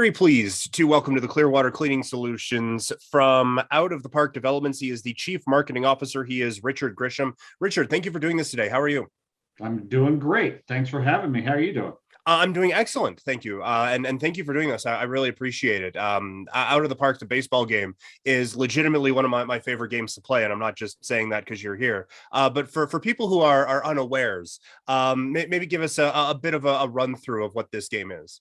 Very pleased to welcome to the Clearwater Cleaning Solutions from Out of the Park Developments. He is the Chief Marketing Officer. He is Richard Grisham. Richard, thank you for doing this today. How are you? I'm doing great. Thanks for having me. How are you doing? I'm doing excellent. Thank you. And thank you for doing this. I really appreciate it. Out of the Park, the baseball game is legitimately one of my favorite games to play. And I'm not just saying that because you're here. But for people who are unawares, maybe give us a bit of a run through of what this game is.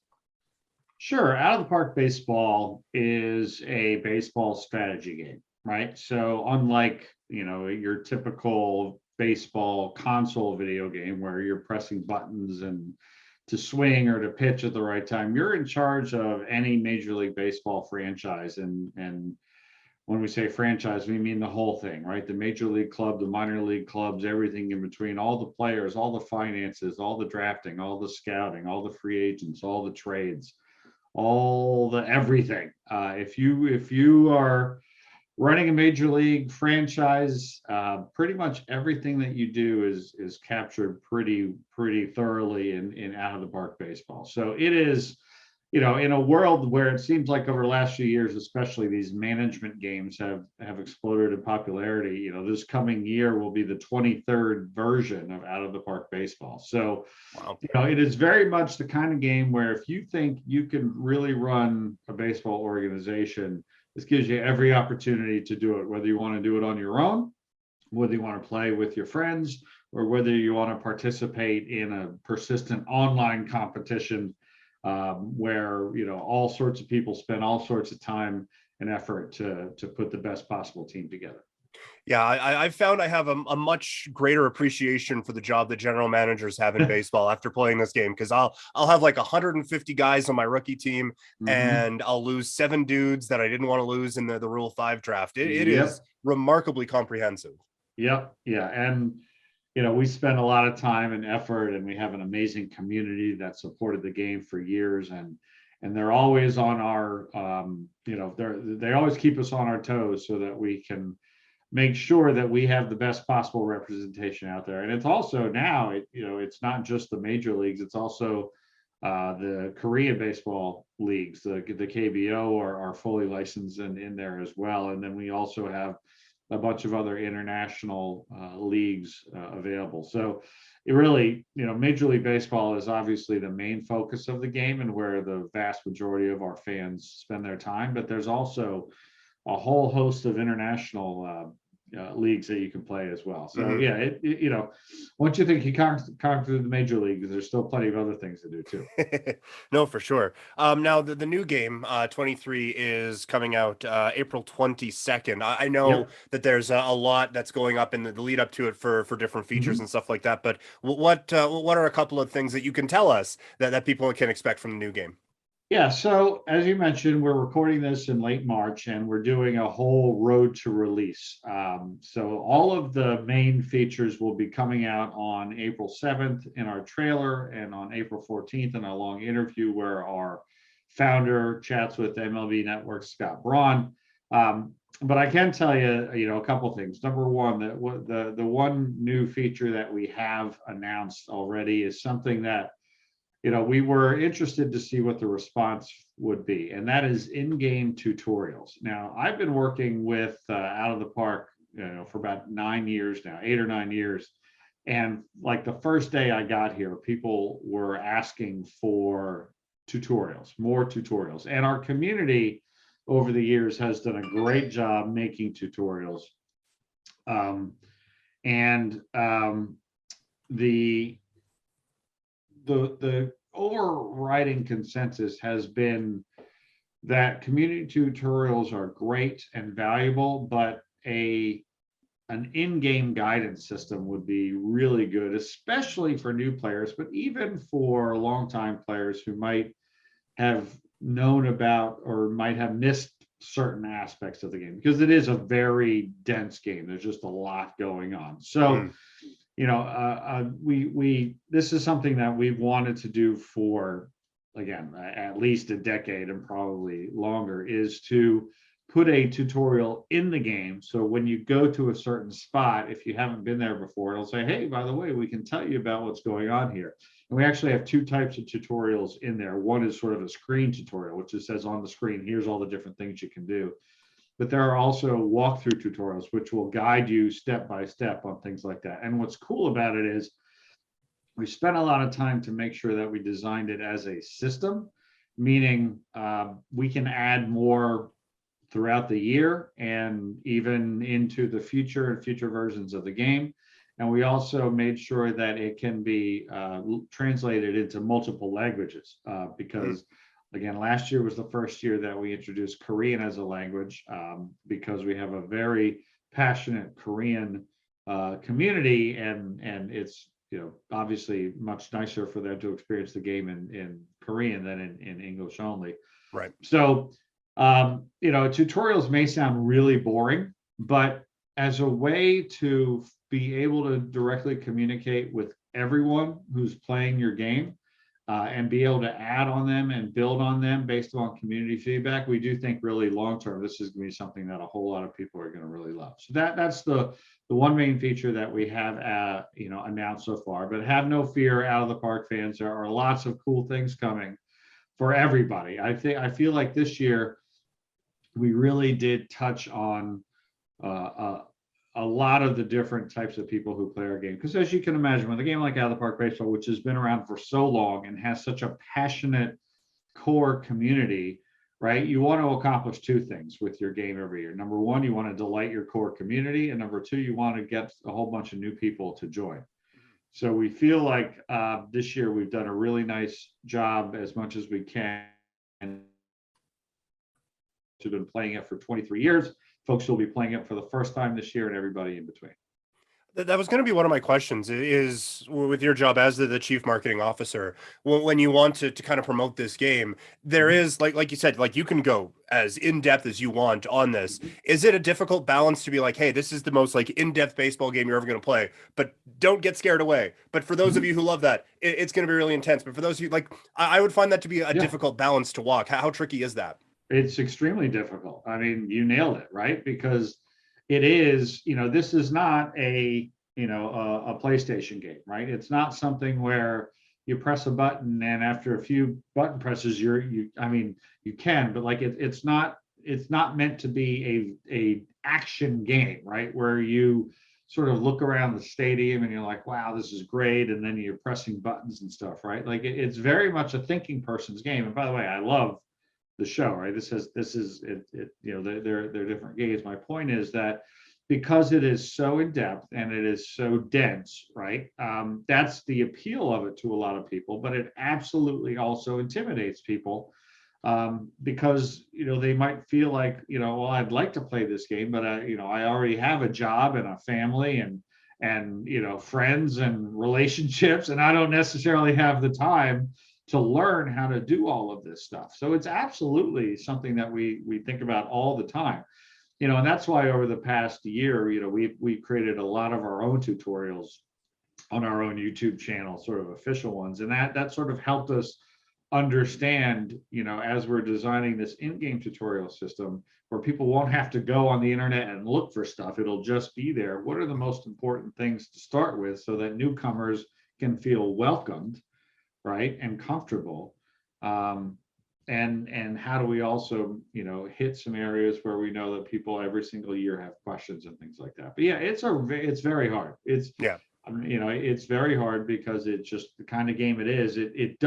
Sure. Out of the Park Baseball is a baseball strategy game, right? So unlike, your typical baseball console video game where you're pressing buttons and to swing or to pitch at the right time, you're in charge of any Major League Baseball franchise. And when we say franchise, we mean the whole thing, right? The Major League club, the minor league clubs, everything in between, all the players, all the finances, all the drafting, all the scouting, all the free agents, all the trades, all the everything. If you are running a major league franchise, pretty much everything that you do is captured pretty thoroughly in Out of the Park Baseball. So it is, in a world where it seems like over the last few years, especially these management games have exploded in popularity. This coming year will be the 23rd version of Out of the Park Baseball. So, Wow. it is very much the kind of game where if you think you can really run a baseball organization, this gives you every opportunity to do it, whether you want to do it on your own, whether you want to play with your friends, or whether you want to participate in a persistent online competition where all sorts of people spend all sorts of time and effort to put the best possible team together. Yeah, I've found I have a much greater appreciation for the job that general managers have in baseball after playing this game, because I'll have like 150 guys on my rookie team, and I'll lose 7 dudes that I didn't want to lose in the Rule 5 draft. It Yep. is remarkably comprehensive. Yep. Yeah. And we spend a lot of time and effort, and we have an amazing community that supported the game for years, and they're always on our they always keep us on our toes so that we can make sure that we have the best possible representation out there. And it's also now, it's not just the major leagues, it's also the Korean baseball leagues, the KBO are fully licensed and in there as well. And then we also have a bunch of other international leagues available. So it really, Major League Baseball is obviously the main focus of the game and where the vast majority of our fans spend their time. But there's also a whole host of international leagues that you can play as well. So yeah, once you think you conquer the major leagues, there's still plenty of other things to do too. No, for sure. Now the new game 23 is coming out April 22nd. I know that there's a lot that's going up in the lead up to it for different features and stuff like that. But what are a couple of things that you can tell us that people can expect from the new game? Yeah, so as you mentioned, we're recording this in late March, and we're doing a whole road to release. So all of the main features will be coming out on April 7th in our trailer, and on April 14th in a long interview where our founder chats with MLB Network Scott Braun. But I can tell you, a couple things. Number one, that the one new feature that we have announced already is something that we were interested to see what the response would be, and that is in-game tutorials. Now, I've been working with Out of the Park, for about 9 years now, 8 or 9 years. And like the first day I got here, people were asking for tutorials, more tutorials. And our community over the years has done a great job making tutorials. The overriding consensus has been that community tutorials are great and valuable, but an in-game guidance system would be really good, especially for new players, but even for longtime players who might have known about or might have missed certain aspects of the game, because it is a very dense game. There's just a lot going on. So this is something that we've wanted to do for, again, at least a decade and probably longer, is to put a tutorial in the game. So when you go to a certain spot, if you haven't been there before, it'll say, hey, by the way, we can tell you about what's going on here. And we actually have two types of tutorials in there. One is sort of a screen tutorial, which just says on the screen, here's all the different things you can do. But there are also walkthrough tutorials, which will guide you step by step on things like that. And what's cool about it is we spent a lot of time to make sure that we designed it as a system, meaning we can add more throughout the year and even into the future and future versions of the game. And we also made sure that it can be translated into multiple languages because, again, last year was the first year that we introduced Korean as a language because we have a very passionate Korean community, and it's obviously much nicer for them to experience the game in Korean than in English only. Right. So tutorials may sound really boring, but as a way to be able to directly communicate with everyone who's playing your game and be able to add on them and build on them based on community feedback, we do think really long term this is going to be something that a whole lot of people are going to really love. So that's the one main feature that we have announced so far. But have no fear, Out of the Park fans, there are lots of cool things coming for everybody. I feel like this year we really did touch on a lot of the different types of people who play our game. Because as you can imagine, with a game like Out of the Park Baseball, which has been around for so long and has such a passionate core community, right? You want to accomplish two things with your game every year. Number one, you want to delight your core community. And number two, you want to get a whole bunch of new people to join. So we feel like this year we've done a really nice job as much as we can. We've been playing it for 23 years. Folks will be playing it for the first time this year, and everybody in between. That was going to be one of my questions, is with your job as the chief marketing officer, when you want to kind of promote this game, there is, like you said, like you can go as in-depth as you want on this. Is it a difficult balance to be like, hey, this is the most like in-depth baseball game you're ever going to play, but don't get scared away. But for those of you who love that, it's going to be really intense. But for those of you, like, I would find that to be a difficult balance to walk. How tricky is that? It's extremely difficult. I mean, you nailed it, right? Because it is, this is not a PlayStation game, right? It's not something where you press a button and after a few button presses, you can, but like it's not meant to be a action game, right? Where you sort of look around the stadium and you're like, wow, this is great. And then you're pressing buttons and stuff, right? Like it's very much a thinking person's game. And by the way, I love the show, right? This is they're different games. My point is that because it is so in depth and it is so dense, right? That's the appeal of it to a lot of people, but it absolutely also intimidates people because they might feel like well, I'd like to play this game, but I already have a job and a family and friends and relationships, and I don't necessarily have the time to learn how to do all of this stuff. So it's absolutely something that we think about all the time. And that's why over the past year, we've created a lot of our own tutorials on our own YouTube channel, sort of official ones. And that sort of helped us understand, as we're designing this in-game tutorial system where people won't have to go on the internet and look for stuff. It'll just be there. What are the most important things to start with so that newcomers can feel welcomed, right, and comfortable? And how do we also hit some areas where we know that people every single year have questions and things like that. But yeah, it's very hard. It's very hard because it's just the kind of game it is. It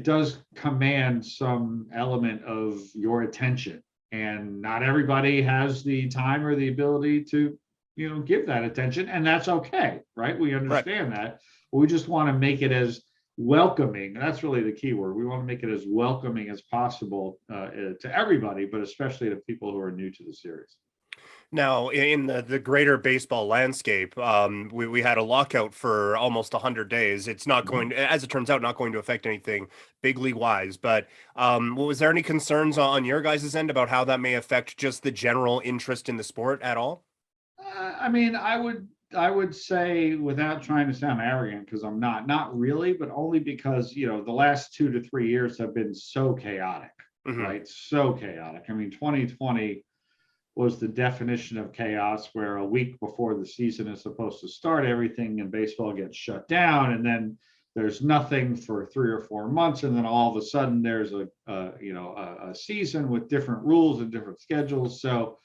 does command some element of your attention, and not everybody has the time or the ability to give that attention, and that's okay, right? We understand that, but we just want to make it as welcoming. That's really the key word. We want to make it as welcoming as possible to everybody, but especially to people who are new to the series. Now, in the greater baseball landscape, we had a lockout for almost 100 days. It's not going, as it turns out, not going to affect anything big league wise. But was there any concerns on your guys' end about how that may affect just the general interest in the sport at all? I mean, I would say, without trying to sound arrogant, because I'm not really, but only because the last 2 to 3 years have been so chaotic, right? So chaotic. I mean, 2020 was the definition of chaos, where a week before the season is supposed to start, everything in baseball gets shut down, and then there's nothing for 3 or 4 months, and then all of a sudden there's a season with different rules and different schedules. So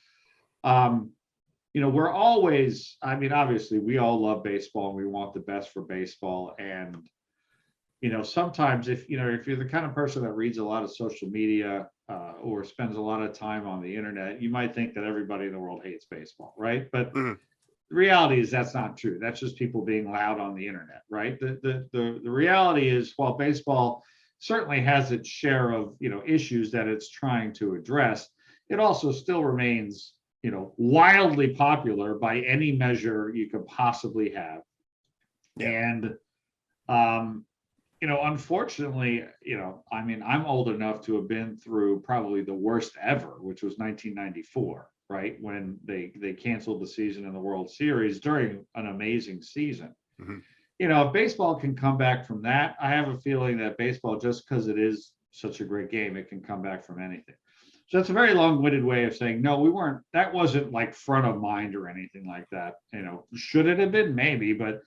we're always, I mean, obviously we all love baseball and we want the best for baseball. And sometimes if you're the kind of person that reads a lot of social media or spends a lot of time on the internet, you might think that everybody in the world hates baseball, right? But the reality is that's not true. That's just people being loud on the internet, right? The reality is, while baseball certainly has its share of issues that it's trying to address, it also still remains wildly popular by any measure you could possibly have. Yeah. And unfortunately, I mean, I'm old enough to have been through probably the worst ever, which was 1994, right? When they canceled the season in the World Series during an amazing season. Mm-hmm. If baseball can come back from that, I have a feeling that baseball, just because it is such a great game, it can come back from anything. So that's a very long-winded way of saying, no, that wasn't like front of mind or anything like that. Should it have been? Maybe, but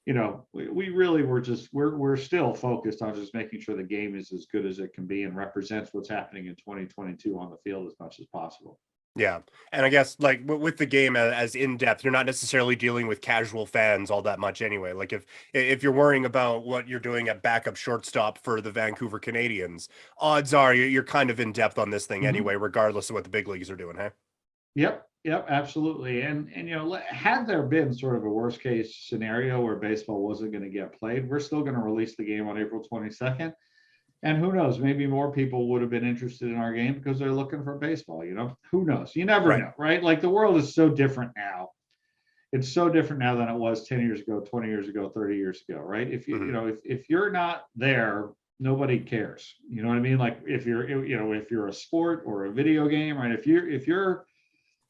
we really were we're still focused on just making sure the game is as good as it can be and represents what's happening in 2022 on the field as much as possible. Yeah. And I guess like with the game as in depth, you're not necessarily dealing with casual fans all that much anyway. Like if you're worrying about what you're doing at backup shortstop for the Vancouver Canadians, odds are you're kind of in depth on this thing anyway, regardless of what the big leagues are doing, hey? Yep, absolutely. And had there been sort of a worst case scenario where baseball wasn't going to get played, we're still going to release the game on April 22nd. And who knows, maybe more people would have been interested in our game because they're looking for baseball, who knows? You never know, right? Like, the world is so different now. It's so different now than it was 10 years ago, 20 years ago, 30 years ago, right? If if you're not there, nobody cares. You know what I mean? Like, if you're a sport or a video game, right?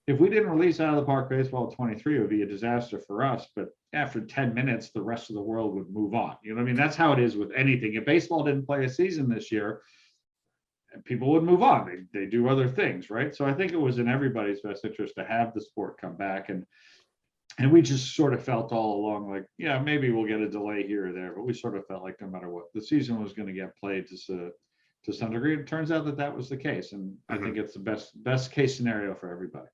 If we didn't release Out of the Park Baseball 23, it would be a disaster for us. But after 10 minutes, the rest of the world would move on. You know what I mean? That's how it is with anything. If baseball didn't play a season this year, people would move on. They do other things, right? So I think it was in everybody's best interest to have the sport come back. And we just sort of felt all along like, yeah, maybe we'll get a delay here or there. But we sort of felt like no matter what, the season was going to get played to some degree. It turns out that was the case. And I think it's the best case scenario for everybody.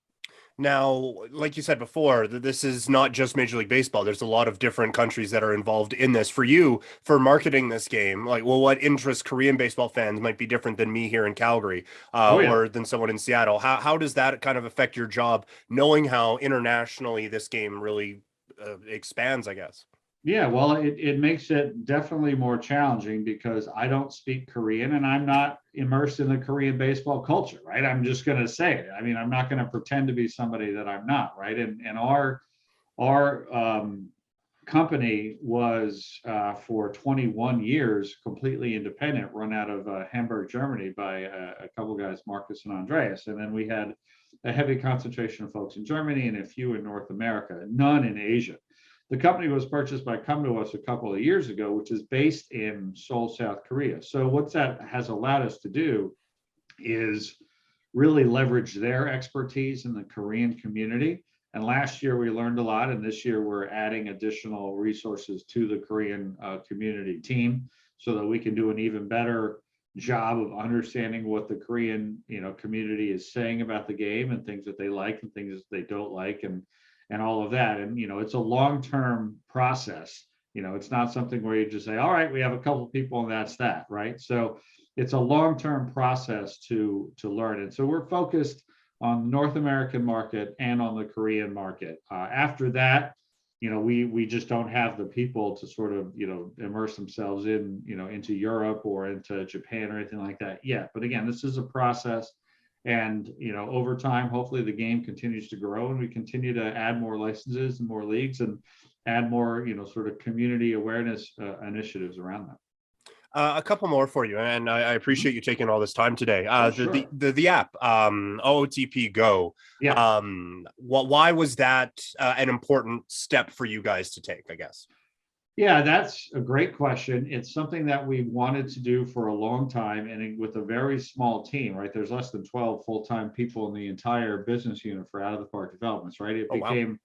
Now, like you said before, this is not just Major League Baseball. There's a lot of different countries that are involved in this. For you, for marketing this game, like, well, what interests Korean baseball fans might be different than me here in Calgary or than someone in Seattle. How does that kind of affect your job, knowing how internationally this game really expands, I guess? Yeah, well, it makes it definitely more challenging because I don't speak Korean and I'm not immersed in the Korean baseball culture, right? I'm just going to say it. I mean, I'm not going to pretend to be somebody that I'm not, right? And our company was for 21 years completely independent, run out of Hamburg, Germany by a couple guys, Marcus and Andreas. And then we had a heavy concentration of folks in Germany and a few in North America, none in Asia. The company was purchased by Come To Us a couple of years ago, which is based in Seoul, South Korea. So what that has allowed us to do is really leverage their expertise in the Korean community. And last year we learned a lot, and this year we're adding additional resources to the Korean community team so that we can do an even better job of understanding what the Korean community is saying about the game and things that they like and things that they don't like and all of that. And it's a long-term process. It's not something where you just say, all right, we have a couple of people and that's that, right? So it's a long-term process to learn. And so we're focused on the North American market and on the Korean market. After that, we just don't have the people to sort of immerse themselves in into Europe or into Japan or anything like that yet. But again, this is a process. And over time, hopefully the game continues to grow and we continue to add more licenses and more leagues and add more sort of community awareness initiatives around that. A couple more for you, and I appreciate you taking all this time today. Sure. The app, OOTP Go. Yeah. Why was that an important step for you guys to take, I guess? Yeah, that's a great question. It's something that we wanted to do for a long time, and with a very small team, right? There's less than 12 full-time people in the entire business unit for Out of the Park Developments, right? It Oh, wow. became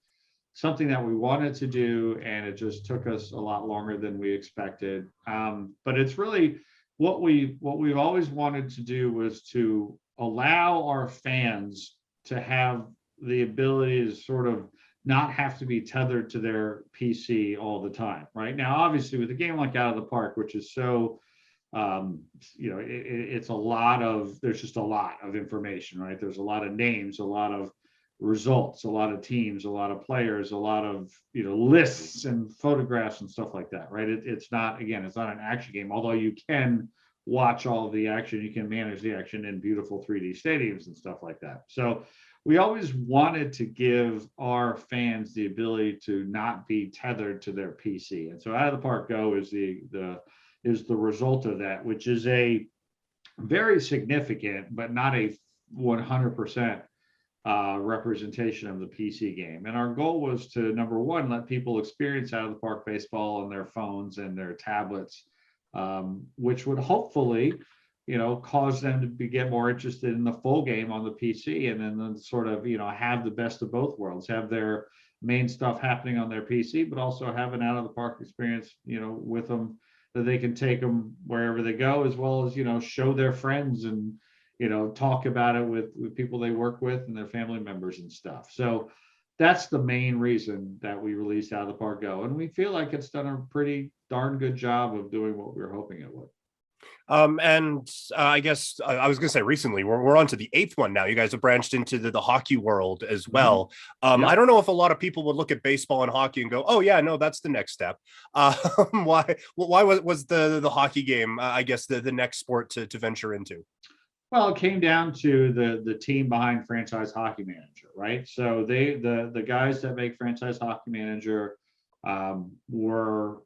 something that we wanted to do, and it just took us a lot longer than we expected. But it's really what we've always wanted to do was to allow our fans to have the ability to sort of not have to be tethered to their PC all the time. Right now, obviously, with a game like Out of the Park, which is so it's a lot of, there's just a lot of information, right? There's a lot of names, a lot of results, a lot of teams, a lot of players, a lot of lists and photographs and stuff like that, right? It's not, again, it's not an action game, although you can watch all of the action, you can manage the action in beautiful 3D stadiums and stuff like that. So we always wanted to give our fans the ability to not be tethered to their PC, and so Out of the Park Go is the result of that, which is a very significant but not a 100% representation of the PC game. And our goal was to, number one, let people experience Out of the Park baseball on their phones and their tablets, which would hopefully, cause them to get more interested in the full game on the PC, and then sort of, have the best of both worlds, have their main stuff happening on their PC, but also have an Out of the Park experience, with them, that they can take them wherever they go, as well as, show their friends and, talk about it with people they work with and their family members and stuff. So that's the main reason that we released Out of the Park Go. And we feel like it's done a pretty darn good job of doing what we were hoping it would. And I guess I was going to say recently, we're on to the eighth one now. You guys have branched into the hockey world as well. Yep. I don't know if a lot of people would look at baseball and hockey and go, "Oh yeah, no, that's the next step." Why was the hockey game, I guess, the next sport to venture into? Well, it came down to the team behind Franchise Hockey Manager, right? So the guys that make Franchise Hockey Manager were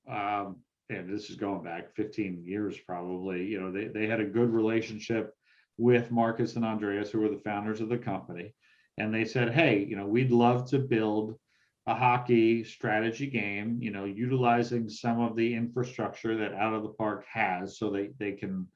and this is going back 15 years probably. They had a good relationship with Marcus and Andreas, who were the founders of the company, and they said, "Hey, we'd love to build a hockey strategy game, utilizing some of the infrastructure that Out of the Park has, so they can."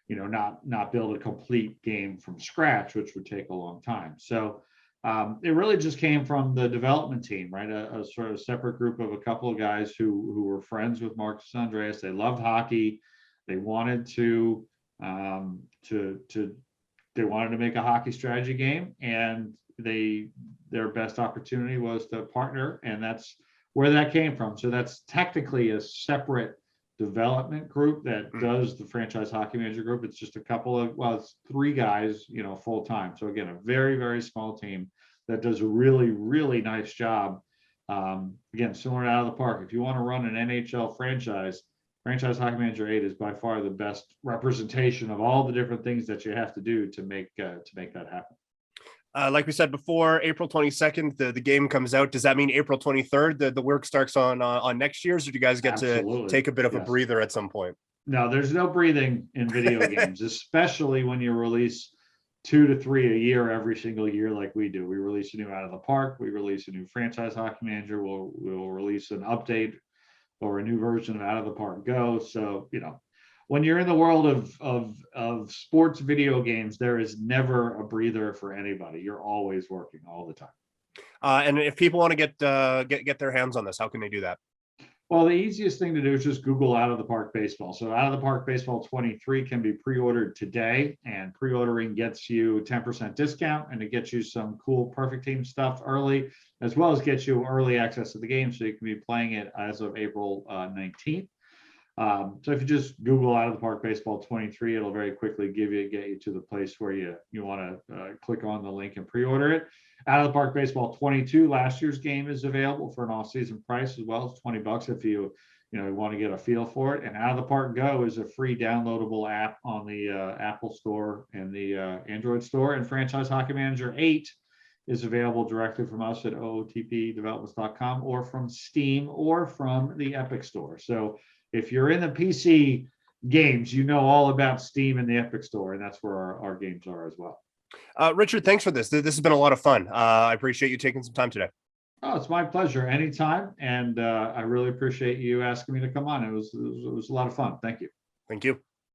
Not build a complete game from scratch, which would take a long time. So it really just came from the development team, right? A sort of separate group of a couple of guys who were friends with Marcus and Andreas. They loved hockey. They wanted to they wanted to make a hockey strategy game, and their best opportunity was to partner, and that's where that came from. So that's technically a separate development group that does the Franchise Hockey Manager group. It's just it's three guys, full time. So again, a very, very small team that does a really, really nice job. Again, similar to Out of the Park. If you want to run an NHL franchise, Franchise Hockey Manager 8 is by far the best representation of all the different things that you have to do to make that happen. Like we said before, April 22nd, the game comes out. Does that mean April 23rd, the work starts on next year's, or do you guys get Absolutely. to take a bit of a Yes. breather at some point? No, there's no breathing in video games, especially when you release 2 to 3 a year every single year like we do. We release a new Out of the Park, we release a new Franchise Hockey Manager, we'll release an update or a new version of Out of the Park Go. So, when you're in the world of sports video games, there is never a breather for anybody. You're always working all the time. And if people want to get their hands on this, how can they do that? Well, the easiest thing to do is just Google Out of the Park Baseball. So Out of the Park Baseball 23 can be pre-ordered today, and pre-ordering gets you a 10% discount, and it gets you some cool Perfect Team stuff early, as well as gets you early access to the game, so you can be playing it as of April 19th. So if you just Google Out of the Park Baseball 23, it'll very quickly get you to the place where you want to click on the link and pre-order it. Out of the Park Baseball 22, last year's game, is available for an all-season price as well. It's $20 if you want to get a feel for it. And Out of the Park Go is a free downloadable app on the Apple Store and the Android Store. And Franchise Hockey Manager 8 is available directly from us at ootpdevelopments.com, or from Steam, or from the Epic Store. So if you're in the PC games, all about Steam and the Epic Store, and that's where our games are as well. Richard, thanks for this. This has been a lot of fun. I appreciate you taking some time today. Oh, it's my pleasure anytime. And I really appreciate you asking me to come on. It was a lot of fun. Thank you. Thank you.